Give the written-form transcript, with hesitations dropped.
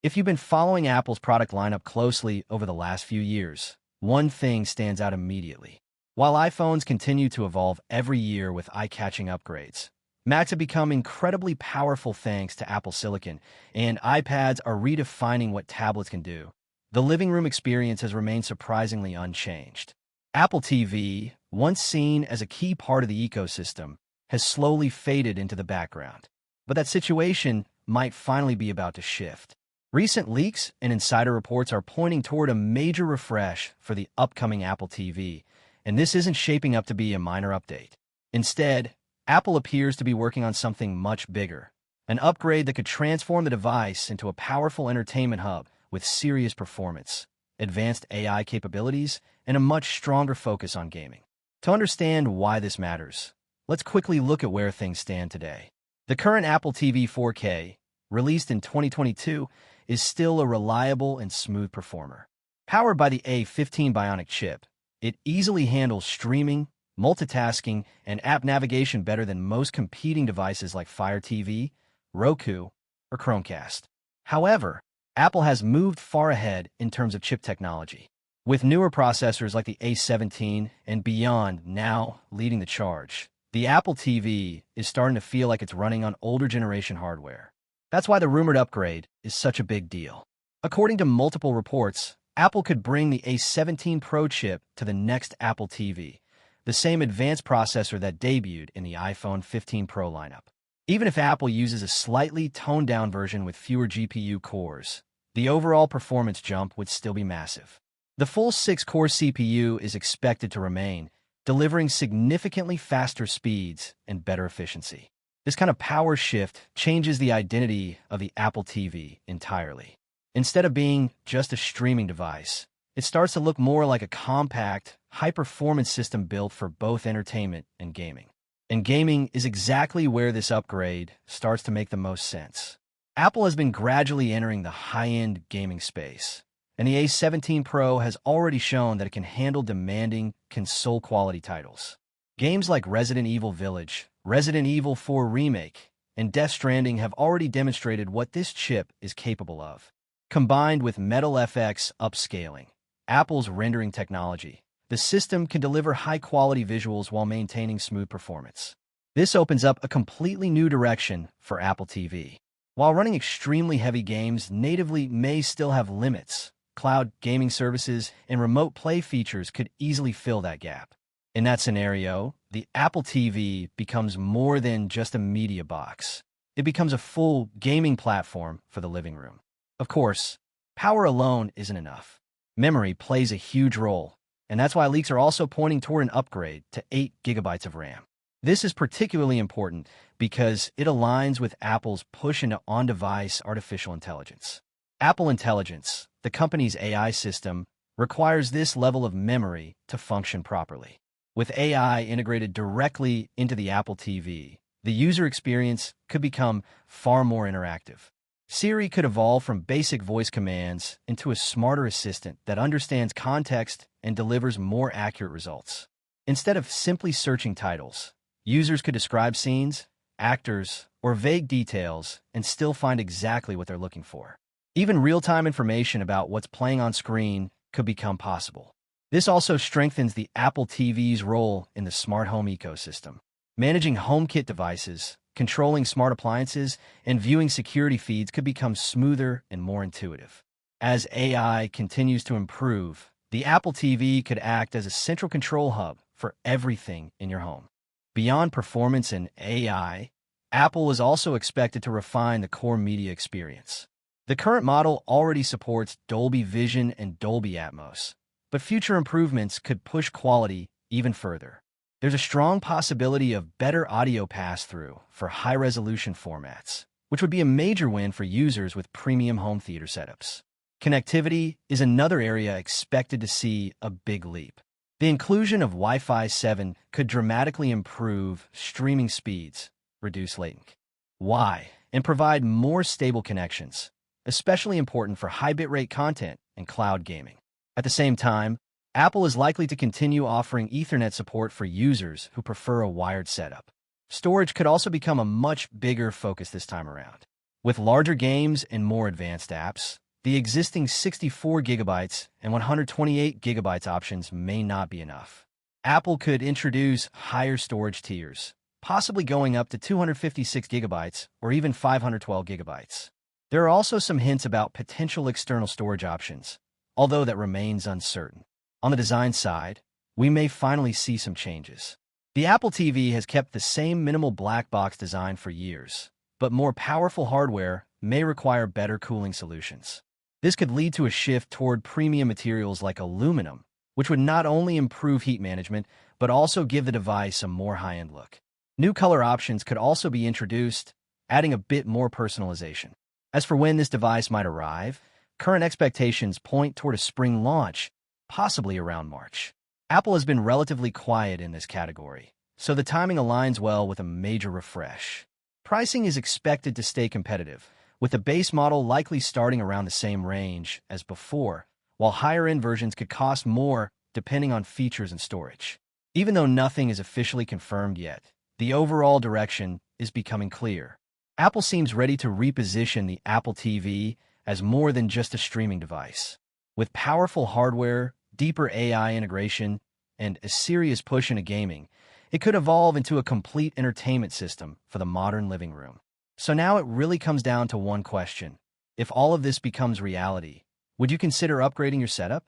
If you've been following Apple's product lineup closely over the last few years, one thing stands out immediately. While iPhones continue to evolve every year with eye-catching upgrades, Macs have become incredibly powerful thanks to Apple Silicon, and iPads are redefining what tablets can do. The living room experience has remained surprisingly unchanged. Apple TV, once seen as a key part of the ecosystem, has slowly faded into the background. But that situation might finally be about to shift. Recent leaks and insider reports are pointing toward a major refresh for the upcoming Apple TV, and this isn't shaping up to be a minor update. Instead, Apple appears to be working on something much bigger, an upgrade that could transform the device into a powerful entertainment hub with serious performance, advanced AI capabilities, and a much stronger focus on gaming. To understand why this matters, let's quickly look at where things stand today. The current Apple TV 4K, released in 2022, is still a reliable and smooth performer. Powered by the A15 Bionic chip, it easily handles streaming, multitasking, and app navigation better than most competing devices like Fire TV, Roku, or Chromecast. However, Apple has moved far ahead in terms of chip technology, with newer processors like the A17 and beyond now leading the charge. The Apple TV is starting to feel like it's running on older generation hardware. That's why the rumored upgrade is such a big deal. According to multiple reports, Apple could bring the A17 Pro chip to the next Apple TV, the same advanced processor that debuted in the iPhone 15 Pro lineup. Even if Apple uses a slightly toned-down version with fewer GPU cores, the overall performance jump would still be massive. The full 6-core CPU is expected to remain, delivering significantly faster speeds and better efficiency. This kind of power shift changes the identity of the Apple TV entirely. Instead of being just a streaming device, it starts to look more like a compact, high-performance system built for both entertainment and gaming. And gaming is exactly where this upgrade starts to make the most sense. Apple has been gradually entering the high-end gaming space, and the A17 Pro has already shown that it can handle demanding console-quality titles. Games like Resident Evil Village, Resident Evil 4 Remake, and Death Stranding have already demonstrated what this chip is capable of. Combined with Metal FX upscaling, Apple's rendering technology, the system can deliver high-quality visuals while maintaining smooth performance. This opens up a completely new direction for Apple TV. While running extremely heavy games natively may still have limits, cloud gaming services and remote play features could easily fill that gap. In that scenario, the Apple TV becomes more than just a media box. It becomes a full gaming platform for the living room. Of course, power alone isn't enough. Memory plays a huge role, and that's why leaks are also pointing toward an upgrade to 8 GB of RAM. This is particularly important because it aligns with Apple's push into on-device artificial intelligence. Apple Intelligence, the company's AI system, requires this level of memory to function properly. With AI integrated directly into the Apple TV, the user experience could become far more interactive. Siri could evolve from basic voice commands into a smarter assistant that understands context and delivers more accurate results. Instead of simply searching titles, users could describe scenes, actors, or vague details and still find exactly what they're looking for. Even real-time information about what's playing on screen could become possible. This also strengthens the Apple TV's role in the smart home ecosystem. Managing HomeKit devices, controlling smart appliances, and viewing security feeds could become smoother and more intuitive. As AI continues to improve, the Apple TV could act as a central control hub for everything in your home. Beyond performance and AI, Apple is also expected to refine the core media experience. The current model already supports Dolby Vision and Dolby Atmos, but future improvements could push quality even further. There's a strong possibility of better audio pass-through for high-resolution formats, which would be a major win for users with premium home theater setups. Connectivity is another area expected to see a big leap. The inclusion of Wi-Fi 7 could dramatically improve streaming speeds, reduce latency, and provide more stable connections, especially important for high bitrate content and cloud gaming. At the same time, Apple is likely to continue offering Ethernet support for users who prefer a wired setup. Storage could also become a much bigger focus this time around. With larger games and more advanced apps, the existing 64 gigabytes and 128 gigabytes options may not be enough. Apple could introduce higher storage tiers, possibly going up to 256 gigabytes or even 512 gigabytes. There are also some hints about potential external storage options, although that remains uncertain. On the design side, we may finally see some changes. The Apple TV has kept the same minimal black box design for years, but more powerful hardware may require better cooling solutions. This could lead to a shift toward premium materials like aluminum, which would not only improve heat management, but also give the device a more high-end look. New color options could also be introduced, adding a bit more personalization. As for when this device might arrive, current expectations point toward a spring launch, possibly around March. Apple has been relatively quiet in this category, so the timing aligns well with a major refresh. Pricing is expected to stay competitive, with the base model likely starting around the same range as before, while higher-end versions could cost more depending on features and storage. Even though nothing is officially confirmed yet, the overall direction is becoming clear. Apple seems ready to reposition the Apple TV as more than just a streaming device. With powerful hardware, deeper AI integration, and a serious push into gaming, it could evolve into a complete entertainment system for the modern living room. So now it really comes down to one question. If all of this becomes reality, would you consider upgrading your setup?